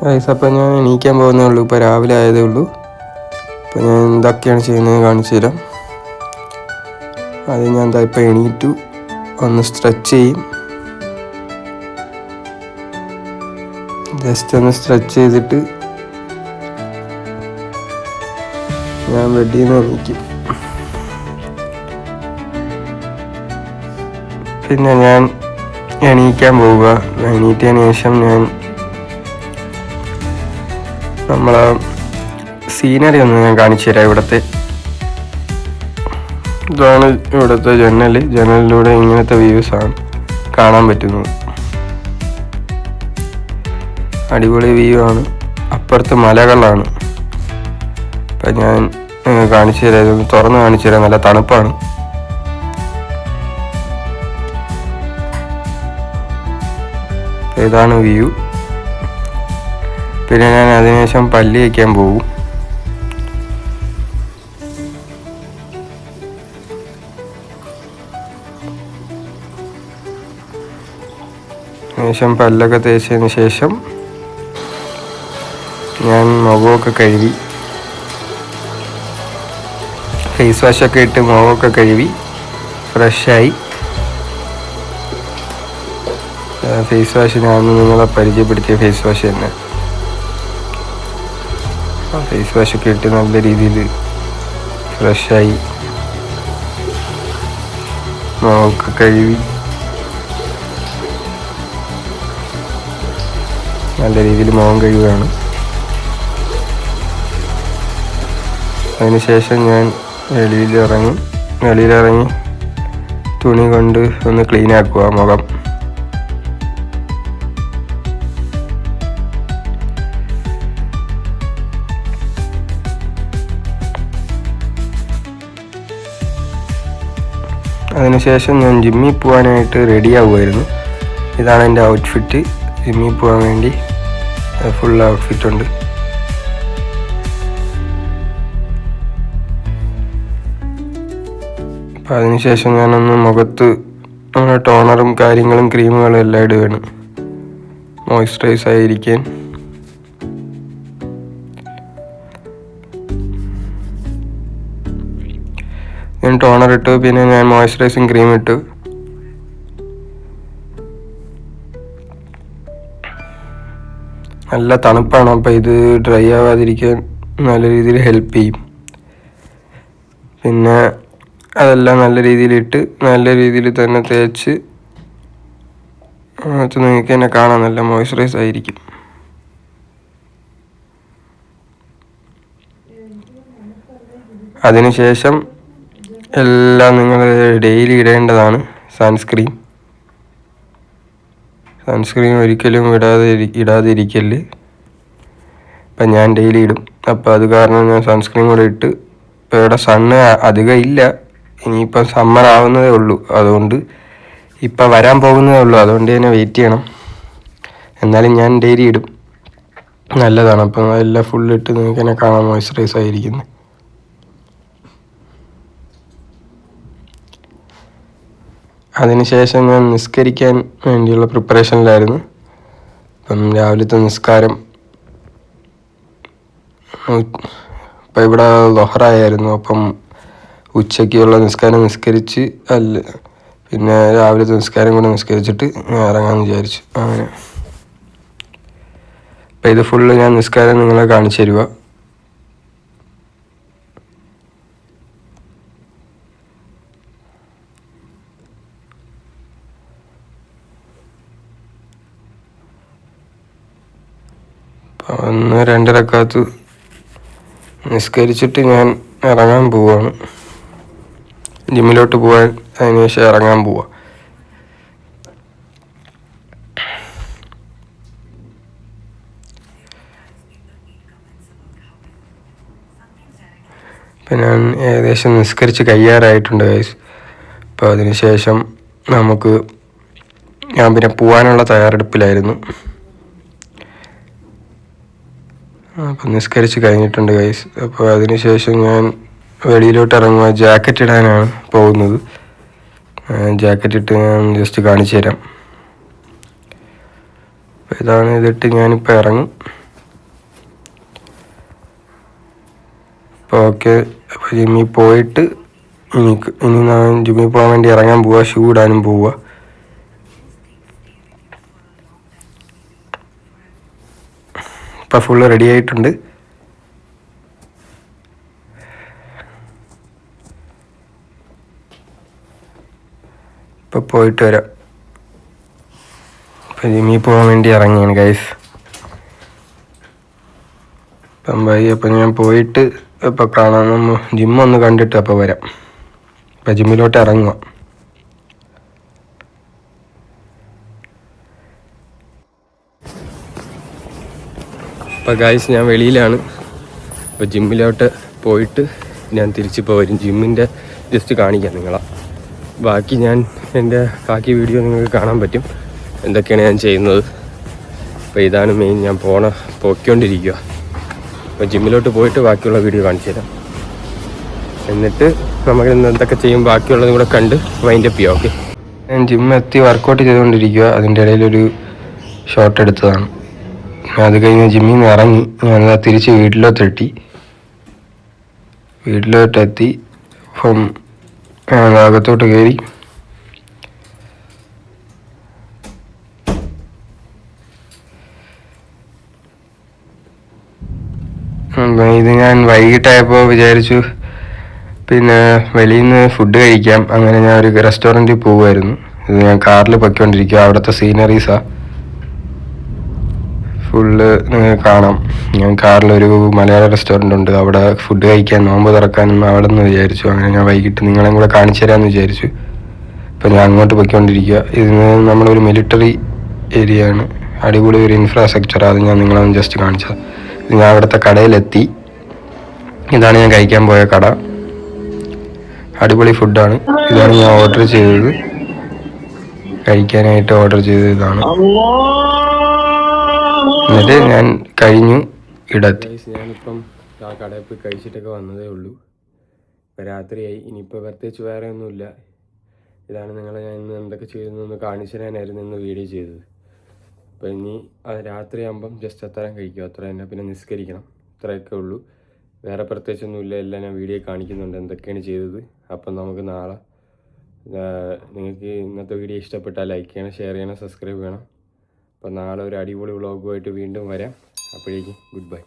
Guys, അപ്പോൾ ഞാൻ എണീക്കാൻ പോകുന്നേ ഉള്ളൂ. ഇപ്പോൾ രാവിലെ ആയതേ ഉള്ളൂ. അപ്പോൾ ഞാൻ എന്തൊക്കെയാണ് ചെയ്യുന്നത് കാണിച്ചു തരാം. അത് ഞാൻ ഇപ്പോൾ എണീറ്റു, ഒന്ന് സ്ട്രെച്ച് ചെയ്യും. ജസ്റ്റ് ഒന്ന് സ്ട്രെച്ച് ചെയ്തിട്ട് ഞാൻ ബെഡിൽ നിന്ന് എണീക്കും. പിന്നെ ഞാൻ എണീക്കാൻ പോവുക. എണീറ്റതിന് ശേഷം ഞാൻ നമ്മളെ സീനറി ഒന്ന് ഞാൻ കാണിച്ചു തരാം. ഇതാണ് ഇവിടുത്തെ ജനലിലൂടെ ഇങ്ങനത്തെ വ്യൂസാണ് കാണാൻ പറ്റുന്നത്. അടിപൊളി വ്യൂ ആണ്. അപ്പുറത്ത് മലകളാണ്. അപ്പം ഞാൻ കാണിച്ചു തരാം, ഇതൊന്ന് തുറന്ന് കാണിച്ചു തരാം. നല്ല തണുപ്പാണ്. ഇതാണ് വ്യൂ. പിന്നെ ഞാൻ അതിനുശേഷം പല്ല് തേക്കാൻ പോകും. ശേഷം പല്ലൊക്കെ തേച്ചതിന് ശേഷം ഞാൻ മുഖമൊക്കെ കഴുകി, ഫേസ് വാഷൊക്കെ ഇട്ട് മുഖമൊക്കെ കഴുകി ഫ്രഷായി. ഫേസ് വാഷ് ഞാൻ നിങ്ങളെ പരിചയപ്പെടുത്തിയ ഫേസ് വാഷ് തന്നെ. ഫേസ് വാഷൊക്കെ ഇട്ട് നല്ല രീതിയിൽ ഫ്രഷായി മുഖമൊക്കെ കഴുകി നല്ല രീതിയിൽ മുഖം കഴുകുകയാണ്. അതിനുശേഷം ഞാൻ വെളിയിലിറങ്ങി തുണി കൊണ്ട് ഒന്ന് ക്ലീൻ ആക്കുക മുഖം. അതിനുശേഷം ഞാൻ ജിമ്മിൽ പോകാനായിട്ട് റെഡി ആവുമായിരുന്നു. ഇതാണ് എൻ്റെ ഔട്ട്ഫിറ്റ്. ജിമ്മിൽ പോകാൻ വേണ്ടി ഫുൾ ഔട്ട്ഫിറ്റ് ഉണ്ട്. അപ്പോൾ അതിനുശേഷം ഞാനൊന്ന് മുഖത്ത് ടോണറും കാര്യങ്ങളും ക്രീമുകളും എല്ലാം ഇടുകയാണ്, മോയ്സ്ചറൈസ് ആയിരിക്കാൻ. ഞാൻ ടോണർ ഇട്ടു, പിന്നെ ഞാൻ മോയ്സ്ചറൈസിങ് ക്രീം ഇട്ടു. നല്ല തണുപ്പാണ്, അപ്പോൾ ഇത് ഡ്രൈ ആവാതിരിക്കാൻ നല്ല രീതിയിൽ ഹെൽപ്പ് ചെയ്യും. പിന്നെ അതെല്ലാം നല്ല രീതിയിലിട്ട് നല്ല രീതിയിൽ തന്നെ തേച്ച് നിങ്ങൾക്ക് തന്നെ കാണാൻ നല്ല മോയ്സ്ചറൈസ് ആയിരിക്കും. അതിനുശേഷം എല്ലാം നിങ്ങൾ ഡെയിലി ഇടേണ്ടതാണ് സൺസ്ക്രീൻ ഒരിക്കലും ഇടാതിരിക്കല്. ഇപ്പം ഞാൻ ഡെയിലി ഇടും. അപ്പോൾ അത് കാരണം ഞാൻ സൺസ്ക്രീൻ കൂടെ ഇട്ട്. ഇപ്പോൾ ഇവിടെ സണ്ണ് അധികം ഇല്ല, ഇനിയിപ്പം സമ്മർ ആവുന്നതേ ഉള്ളൂ, അതുകൊണ്ട് ഇപ്പം വരാൻ പോകുന്നതേ ഉള്ളൂ, അതുകൊണ്ട് തന്നെ വെയിറ്റ് ചെയ്യണം. എന്നാലും ഞാൻ ഡെയിലി ഇടും, നല്ലതാണ്. അപ്പം എല്ലാം ഫുള്ളിട്ട് നിങ്ങൾക്ക് തന്നെ കാണാൻ മോയ്സ്ചറൈസ് ആയിരിക്കുന്നത്. അതിനുശേഷം ഞാൻ നിസ്കരിക്കാൻ വേണ്ടിയുള്ള പ്രിപ്പറേഷനിലായിരുന്നു. അപ്പം രാവിലത്തെ നിസ്കാരം, ഇപ്പം ഇവിടെ ലൊഹറായിരുന്നു. അപ്പം ഉച്ചയ്ക്കുള്ള നിസ്കാരം നിസ്കരിച്ച് പിന്നെ രാവിലത്തെ നിസ്കാരം കൂടെ നിസ്കരിച്ചിട്ട് ഇറങ്ങാമെന്ന് വിചാരിച്ചു. അങ്ങനെ അപ്പം ഇത് ഫുള്ള് ഞാൻ നിസ്കാരം നിങ്ങളെ കാണിച്ചു തരുക. ഒന്ന് 2 റക്അത്ത് നിസ്കരിച്ചിട്ട് ഞാൻ ഇറങ്ങാൻ പോവാണ്, ജിമ്മിലോട്ട് പോകാൻ. അതിനുശേഷം ഇറങ്ങാൻ പോവാം. ഇപ്പം ഞാൻ ഏകദേശം നിസ്കരിച്ച് കഴിയാറായിട്ടുണ്ട് ഗൈസ്. അപ്പോൾ അതിനുശേഷം ഞാൻ പിന്നെ പോകാനുള്ള തയ്യാറെടുപ്പിലായിരുന്നു. അപ്പം നിസ്കരിച്ച് കഴിഞ്ഞിട്ടുണ്ട് ഗൈസ്. അപ്പോൾ അതിനുശേഷം ഞാൻ വെളിയിലോട്ട് ഇറങ്ങുക. ജാക്കറ്റ് ഇടാനാണ് പോകുന്നത്. ജാക്കറ്റ് ഇട്ട് ഞാൻ ജസ്റ്റ് കാണിച്ചു തരാം. അപ്പോൾ ഇതാണ്, ഇതിട്ട് ഞാനിപ്പോൾ ഇറങ്ങും. അപ്പോൾ ഓക്കെ. അപ്പോൾ ജിമ്മിൽ പോയിട്ട് ഇനി ഞാൻ ജിമ്മിൽ പോകാൻ വേണ്ടി ഇറങ്ങാൻ പോവുക, ഷൂ ഇടാനും പോവുക. ഇപ്പം ഫുള്ള് റെഡി ആയിട്ടുണ്ട്. ഇപ്പം പോയിട്ട് വരാം. ഇപ്പം ജിമ്മിൽ പോകാൻ വേണ്ടി ഇറങ്ങിയാണ് ഗൈസ്. അപ്പം ബൈ. അപ്പം ഞാൻ പോയിട്ട് ഇപ്പം കാണാൻ ജിമ്മൊന്ന് കണ്ടിട്ട് അപ്പോൾ വരാം. ഇപ്പം ജിമ്മിലോട്ട് ഇറങ്ങുക. അപ്പോൾ ഗൈസ് ഞാൻ വെളിയിലാണ്. അപ്പോൾ ജിമ്മിലോട്ട് പോയിട്ട് ഞാൻ തിരിച്ചിപ്പോൾ വരും. ജിമ്മിൻ്റെ ജസ്റ്റ് കാണിക്കാം നിങ്ങളെ. ബാക്കി ഞാൻ എൻ്റെ ബാക്കി വീഡിയോ നിങ്ങൾക്ക് കാണാൻ പറ്റും എന്തൊക്കെയാണ് ഞാൻ ചെയ്യുന്നത്. അപ്പോൾ ഇതാണ് മെയിൻ. ഞാൻ പോയിക്കൊണ്ടിരിക്കുക. അപ്പോൾ ജിമ്മിലോട്ട് പോയിട്ട് ബാക്കിയുള്ള വീഡിയോ കാണിച്ചു തരാം. എന്നിട്ട് നമുക്ക് എന്തൊക്കെ ചെയ്യും ബാക്കിയുള്ളതും കൂടെ കണ്ട് വൈൻഡപ്പ് ചെയ്യാം. ഓക്കെ. ഞാൻ ജിമ്മെത്തി വർക്കൗട്ട് ചെയ്തുകൊണ്ടിരിക്കുക. അതിൻ്റെ ഇടയിലൊരു ഷോട്ട് എടുത്തതാണ്. അത് കഴിഞ്ഞ് ജിമ്മിൽ നിന്ന് ഇറങ്ങി ഞാൻ തിരിച്ച് വീട്ടിലോട്ടെത്തി അപ്പം അകത്തോട്ട് കയറി. ഇത് ഞാൻ വൈകിട്ടായപ്പോൾ വിചാരിച്ചു പിന്നെ വെളിയിൽ നിന്ന് ഫുഡ് കഴിക്കാം. അങ്ങനെ ഞാൻ ഒരു റെസ്റ്റോറൻറ്റിൽ പോകുമായിരുന്നു. ഇത് ഞാൻ കാറിൽ പൊയ്ക്കൊണ്ടിരിക്കുക. അവിടുത്തെ സീനറീസാണ് ഫുള്ള് നിങ്ങൾക്ക് കാണാം. ഞാൻ കാറിലൊരു മലയാള റെസ്റ്റോറൻ്റ് ഉണ്ട്. അവിടെ ഫുഡ് കഴിക്കാൻ, നോമ്പ് തുറക്കാനും അവിടെ നിന്ന് വിചാരിച്ചു. അങ്ങനെ ഞാൻ വൈകിട്ട് നിങ്ങളെയും കൂടെ കാണിച്ചു തരാമെന്ന് വിചാരിച്ചു. അപ്പോൾ ഞാൻ അങ്ങോട്ട് പൊയ്ക്കൊണ്ടിരിക്കുക. ഇതിന് നമ്മളൊരു മിലിറ്ററി ഏരിയ ആണ്. അടിപൊളി ഒരു ഇൻഫ്രാസ്ട്രക്ചർ. അത് ഞാൻ നിങ്ങളൊന്ന് ജസ്റ്റ് കാണിച്ചത്. ഞാൻ അവിടുത്തെ കടയിലെത്തി. ഇതാണ് ഞാൻ കഴിക്കാൻ പോയ കട. അടിപൊളി ഫുഡാണ്. ഇതാണ് ഞാൻ കഴിക്കാനായിട്ട് ഓർഡർ ചെയ്തത്. ഇതാണ്. എന്നിട്ട് ഞാൻ കഴിഞ്ഞു ഇടത്തി. ഞാനിപ്പം ആ കടയിൽ പോയി കഴിച്ചിട്ടൊക്കെ വന്നതേ ഉള്ളൂ. ഇപ്പോൾ രാത്രിയായി. ഇനിയിപ്പോൾ പ്രത്യേകിച്ച് വേറെ ഒന്നുമില്ല. ഇതാണ് നിങ്ങളെ ഞാൻ ഇന്ന് എന്തൊക്കെ ചെയ്തെന്നൊന്ന് കാണിച്ചു തരാനായിരുന്നു ഇന്ന് വീഡിയോ ചെയ്തത്. അപ്പോൾ ഇനി രാത്രിയാകുമ്പം ജസ്റ്റ് അത്രയും കഴിക്കും. അത്ര തന്നെ. പിന്നെ നിസ്കരിക്കണം. ഇത്രയൊക്കെ ഉള്ളൂ. വേറെ പ്രത്യേകിച്ചൊന്നുമില്ല. എല്ലാം ഞാൻ വീഡിയോ കാണിക്കുന്നുണ്ട് എന്തൊക്കെയാണ് ചെയ്തത്. അപ്പം നമുക്ക് നാളെ നിങ്ങൾക്ക് ഇന്നത്തെ വീഡിയോ ഇഷ്ടപ്പെട്ടാൽ ലൈക്ക് ചെയ്യണം, ഷെയർ ചെയ്യണം, സബ്സ്ക്രൈബ് ചെയ്യണം. അപ്പോൾ നാളെ ഒരു അടിപൊളി വ്ളോഗുമായിട്ട് വീണ്ടും വരാം. അപ്പോഴേക്കും ഗുഡ് ബൈ.